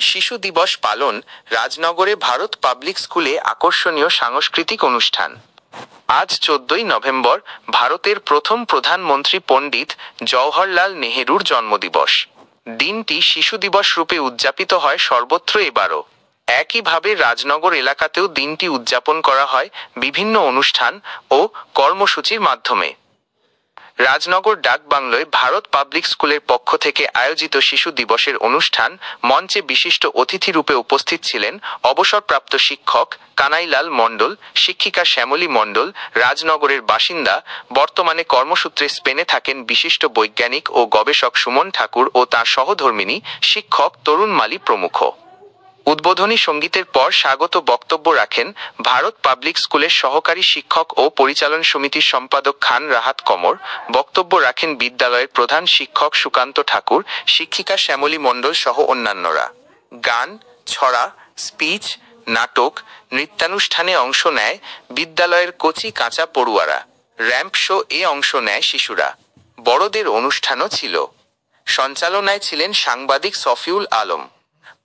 শিশু দিবস পালন, রাজনগরে ভারত পাবলিক স্কুলে আকর্ষণীয় সাংস্কৃতিক অনুষ্ঠান। আজ 14ই নভেম্বর ভারতের প্রথম প্রধানমন্ত্রী পণ্ডিত জওহরলাল নেহেরুর জন্মদিবস। দিনটি শিশু দিবস রূপে উদযাপিত হয় সর্বত্র এবারও। একইভাবে রাজনগর এলাকাতেও দিনটি উদযাপন করা হয় বিভিন্ন অনুষ্ঠান ও কর্মসূচির মাধ্যমে। রাজনগর ডাকবাংলোয় ভারত পাবলিক স্কুলের পক্ষ থেকে আয়োজিত শিশু দিবসের অনুষ্ঠান মঞ্চে বিশিষ্ট অতিথি রূপে উপস্থিত ছিলেন অবসরপ্রাপ্ত শিক্ষক কানাইলাল মণ্ডল, শিক্ষিকা শ্যামলী মণ্ডল, রাজনগরের বাসিন্দা, বর্তমানে কর্মসূত্রে স্পেনে থাকেন বিশিষ্ট বৈজ্ঞানিক ও গবেষক সুমন ঠাকুর ও তাঁর সহধর্মিণী শিক্ষক তরুণ মালী প্রমুখ। উদ্বোধনী সঙ্গীতের পর স্বাগত বক্তব্য রাখেন ভারত পাবলিক স্কুলের সহকারী শিক্ষক ও পরিচালন সমিতির সম্পাদক খান রাহাত কমর। বক্তব্য রাখেন বিদ্যালয়ের প্রধান শিক্ষক সুকান্ত ঠাকুর, শিক্ষিকা শ্যামলী মণ্ডল সহ অন্যান্যরা। গান, ছড়া, স্পিচ, নাটক, নৃত্যানুষ্ঠানে অংশ নেয় বিদ্যালয়ের কচি কাঁচা পড়ুয়ারা। র্যাম্প শো এ অংশ নেয় শিশুরা। বড়দের অনুষ্ঠানও ছিল। সঞ্চালনায় ছিলেন সাংবাদিক সফিউল আলম।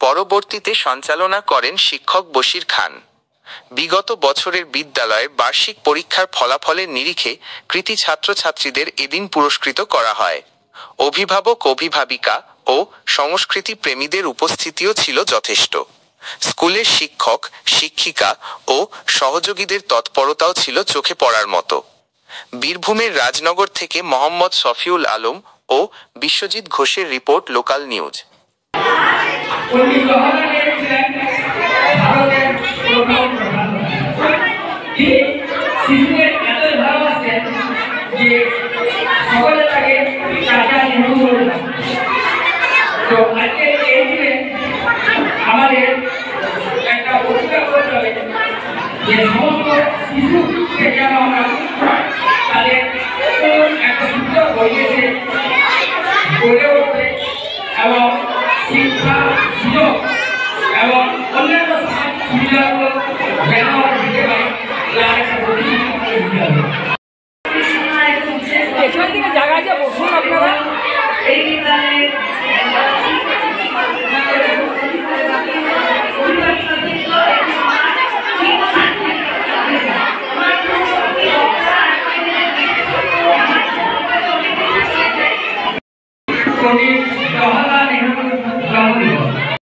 পরবর্তীতে সঞ্চালনা করেন শিক্ষক বশির খান। বিগত বছরের বিদ্যালয়ের বার্ষিক পরীক্ষার ফলাফলের নিরিখে কৃতী ছাত্রছাত্রীদের এদিন পুরস্কৃত করা হয়। অভিভাবক, অভিভাবিকা ও সংস্কৃতি প্রেমীদের উপস্থিতিও ছিল যথেষ্ট। স্কুলের শিক্ষক, শিক্ষিকা ও সহযোগীদের তৎপরতাও ছিল চোখে পড়ার মতো। বীরভূমের রাজনগর থেকে মোহাম্মদ সফিউল আলম ও বিশ্বজিৎ ঘোষের রিপোর্ট, লোকাল নিউজ। আমাদের একটা পরিষ্কার করতে হবে যে সমস্ত শিশুকে যেন আমরা তাদের একটা সুন্দর পরিবেশে গড়ে